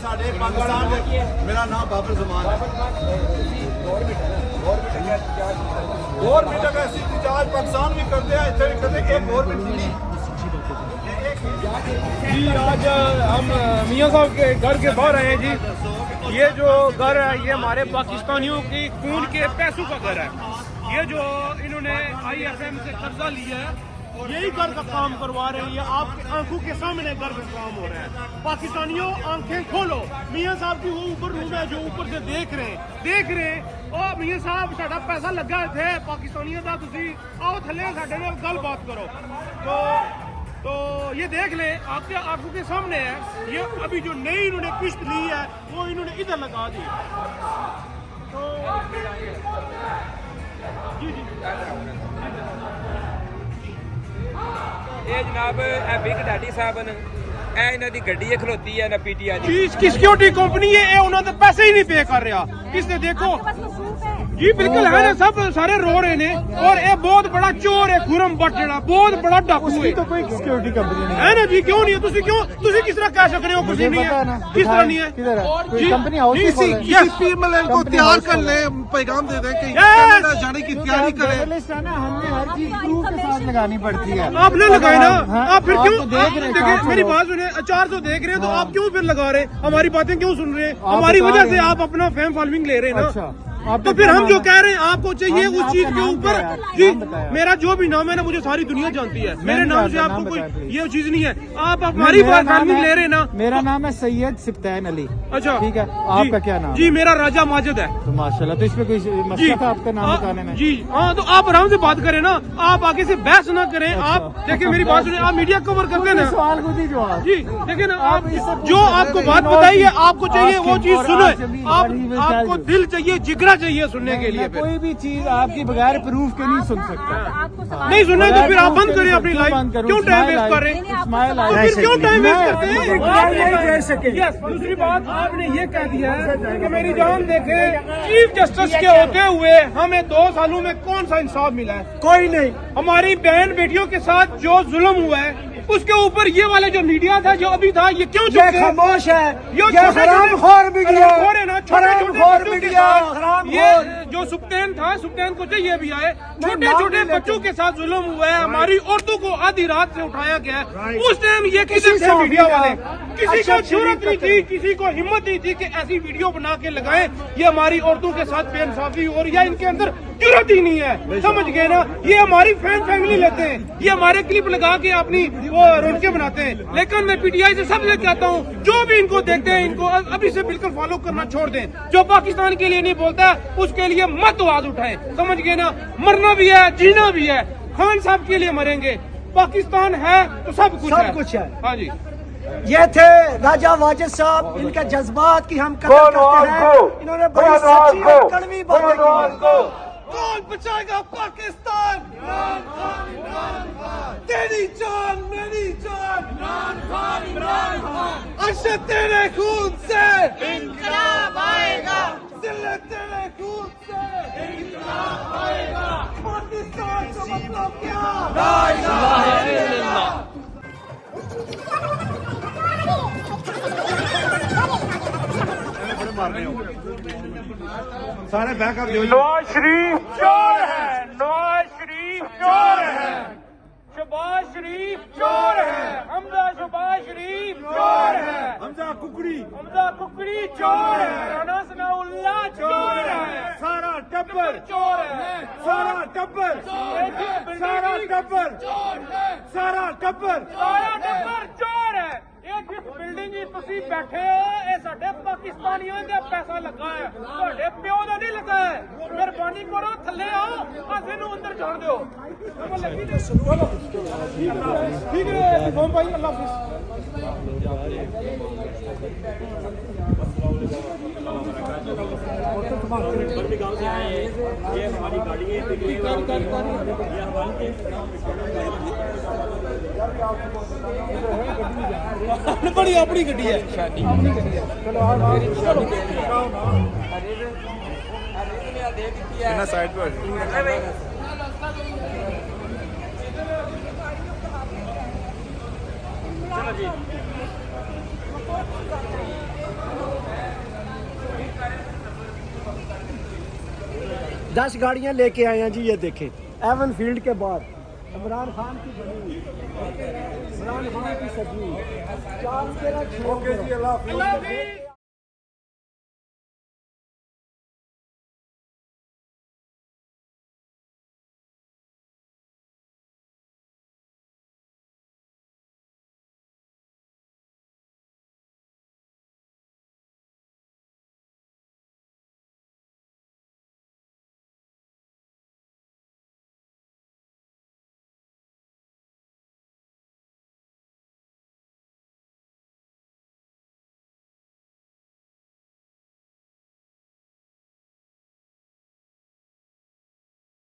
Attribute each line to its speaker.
Speaker 1: साढ़े पाकिस्तान के मेरा नाम बाबर जमान है। गवर्नमेंट अगर ऐसी इजाज पाकिस्तान भी करते हैं, इतने भी करते हैं, एक गवर्नमेंट नहीं।
Speaker 2: जी आज हम मियाँ साहब के घर के बाहर आए हैं जी। ये जो घर है ये हमारे पाकिस्तानियों की खून के पैसों का घर है। ये जो इन्होंने IFM से कर्जा लिया है यही घर का काम करवा रहे हैं। ये आपकी आंखों के सामने घर का काम हो रहा है। पाकिस्तानियों आंखें खोलो। मियाँ साहब की वो ऊपर रूम है जो ऊपर से देख रहे हैं ओ मियाँ साहब साडा पैसा लगा थे पाकिस्तानियों का, तुसी आओ थले साडे नाल गल बात करो। तो ये देख ले आपके आंखों के सामने है। ये अभी जो नई इन्होंने किश्त ली है वो इन्होंने इधर लगा दी। तो जी
Speaker 3: ये जनाब बिग डैडी साहब ने इन्हों की गड्डी खलोती है ना PTI
Speaker 2: जी। इसकी सिक्योरिटी कंपनी है, उन्होंने पैसे ही नहीं पे कर रहा। इसने देखो जी बिल्कुल है ना, सब सारे रो रहे ने। और ये बहुत बड़ा चोर है खुरम बट जड़ा, बहुत बड़ा डाकू है।
Speaker 4: तो कोई सिक्योरिटी कंपनी नहीं
Speaker 2: है ना जी। क्यों नहीं है? तुसी किस तरह कह सकते हो कुछ नहीं है? किस तरह नहीं है?
Speaker 4: किधर है कोई कंपनी
Speaker 1: किसी पीएमएल को तैयार कर ले, पैगाम दे दें कि कनाडा जाने की तैयारी करें।
Speaker 4: हमने हर चीज प्रूफ के साथ लगानी पड़ती है।
Speaker 2: आपने लगाए ना, आप फिर क्यों
Speaker 4: देख रहे हैं?
Speaker 2: मेरी बात सुनिए, 400 देख रहे हैं तो आप क्यों फिर लगा रहे? हमारी बातें क्यों सुन रहे हैं? हमारी वजह से आप अपना फैम फॉलोइंग ले रहे हैं ना। तो फिर हम जो कह रहे हैं आपको चाहिए उस चीज के ऊपर जी। मेरा जो भी नाम है ना मुझे सारी दुनिया जानती है। मेरे नाम से आपको कोई ये चीज नहीं है। आप हमारी फॉलोइंग ले रहे हैं ना।
Speaker 4: मेरा नाम है सैयद सिब्तैन अली।
Speaker 2: अच्छा
Speaker 4: ठीक है, आपका क्या नाम?
Speaker 2: जी मेरा राजा माजिद है।
Speaker 4: तो माशाल्लाह, तो इसमें कोई मसला था आपका नाम बताने में?
Speaker 2: जी हाँ, तो आप आराम से बात करें ना, आप आगे से बहस ना करें। आप देखिए मेरी बात सुनिए, आप मीडिया कवर करते हैं ना।
Speaker 4: सवाल खुद ही जवाब
Speaker 2: जी देखिए ना, आप जो आपको बात बताई है आपको चाहिए वो चीज सुने। आपको दिल चाहिए, जिगरा चाहिए सुनने के लिए।
Speaker 4: कोई भी चीज आपकी बगैर प्रूफ के नहीं सुन सकता।
Speaker 2: नहीं सुनना तो फिर आप बंद करें अपनी लाइफ। क्यों टाइम वेस्ट कर रहे हैं? तो फिर क्यों टाइम वेस्ट करते हैं? दूसरी बात आपने ये कह दिया है कि मेरी जान देखे, चीफ जस्टिस के होते हुए हमें 2 सालों में कौन सा इंसाफ मिला है? कोई नहीं। हमारी बहन बेटियों के साथ जो जुल्म हुआ है उसके ऊपर ये वाले जो मीडिया था जो अभी था ये क्यों
Speaker 4: खामोश है?
Speaker 2: ये
Speaker 4: हरामखोर मीडिया,
Speaker 2: हरामखोर मीडिया। ये जो सुप्तेन था, सुप्तेन को चाहिए भी आए। छोटे छोटे बच्चों के साथ जुल्म हुआ है, हमारी औरतों को आधी रात से उठाया गया है। उस टाइम ये किसी थे मीडिया वाले? किसी को जरूरत नहीं थी, किसी को हिम्मत नहीं थी कि ऐसी वीडियो बना के लगाएं ये हमारी औरतों के साथ बेइंसाफी हो रही है। इनके अंदर जरूरत ही नहीं है, समझ गए ना? ये हमारी फैमिली लेते हैं, ये हमारे क्लिप लगा के अपनी वो रोके बनाते हैं। लेकिन मैं PTI से सबसे कहता हूँ जो भी इनको देखते हैं इनको अभी से बिल्कुल फॉलो करना छोड़ दें। जो पाकिस्तान के लिए नहीं बोलता उसके लिए मत आवाज उठाएं, समझ गए ना? मरना भी है, जीना भी है। खान साहब के लिए मरेंगे। पाकिस्तान है तो सब कुछ है। हाँ जी,
Speaker 5: ये थे राजा वाजिद साहब, इनके जज्बात की हम कदर करते हैं। इन्होंने बड़ी सच्ची और कड़वी बातें की।
Speaker 2: कौन बचाएगा पाकिस्तान? तेरी जान मेरी जान, अर्शद तेरे खून से इंकलाब आएगा, दिल्ली तेरे खून से इंकलाब आएगा। पाकिस्तान का मतलब क्या? ला इलाहा इल्लल्लाह।
Speaker 1: सारे बैकअप
Speaker 2: नवाज शरीफ चोर है, नवाज शरीफ चोर है, शहबाज शरीफ चोर है, हमजा शहबाज शरीफ चोर है, हमजा कुकड़ी चोर है, राना सनाउल्लाह चोर है, सारा टब्बर चोर है, सारा टब्बर चोर है। ये जिस बिल्डिंग तुसी बैठे हो ये साडे पाकिस्तानियों का पैसा लगा है, ਤੁਹਾਡੇ ਪਿਓ ਦਾ नहीं लगा है। मेहरबानी करो थले आओ, ਅਸੀਂ ਨੂੰ अंदर जान दो। चलो ठीक है सोम भाई, अल्लाह हाफिज।
Speaker 6: ये हमारी गाड़ी है,
Speaker 2: बड़ी अपनी गड्डी है।
Speaker 1: साइड पर
Speaker 5: दस गाड़ियां लेके आए हैं जी, ये देखें एवन फील्ड के बाद इमरान खान की बनी हुई, इमरान खान की सजी हुई, 4 13
Speaker 1: ओके जी, अल्लाह हाफिज़।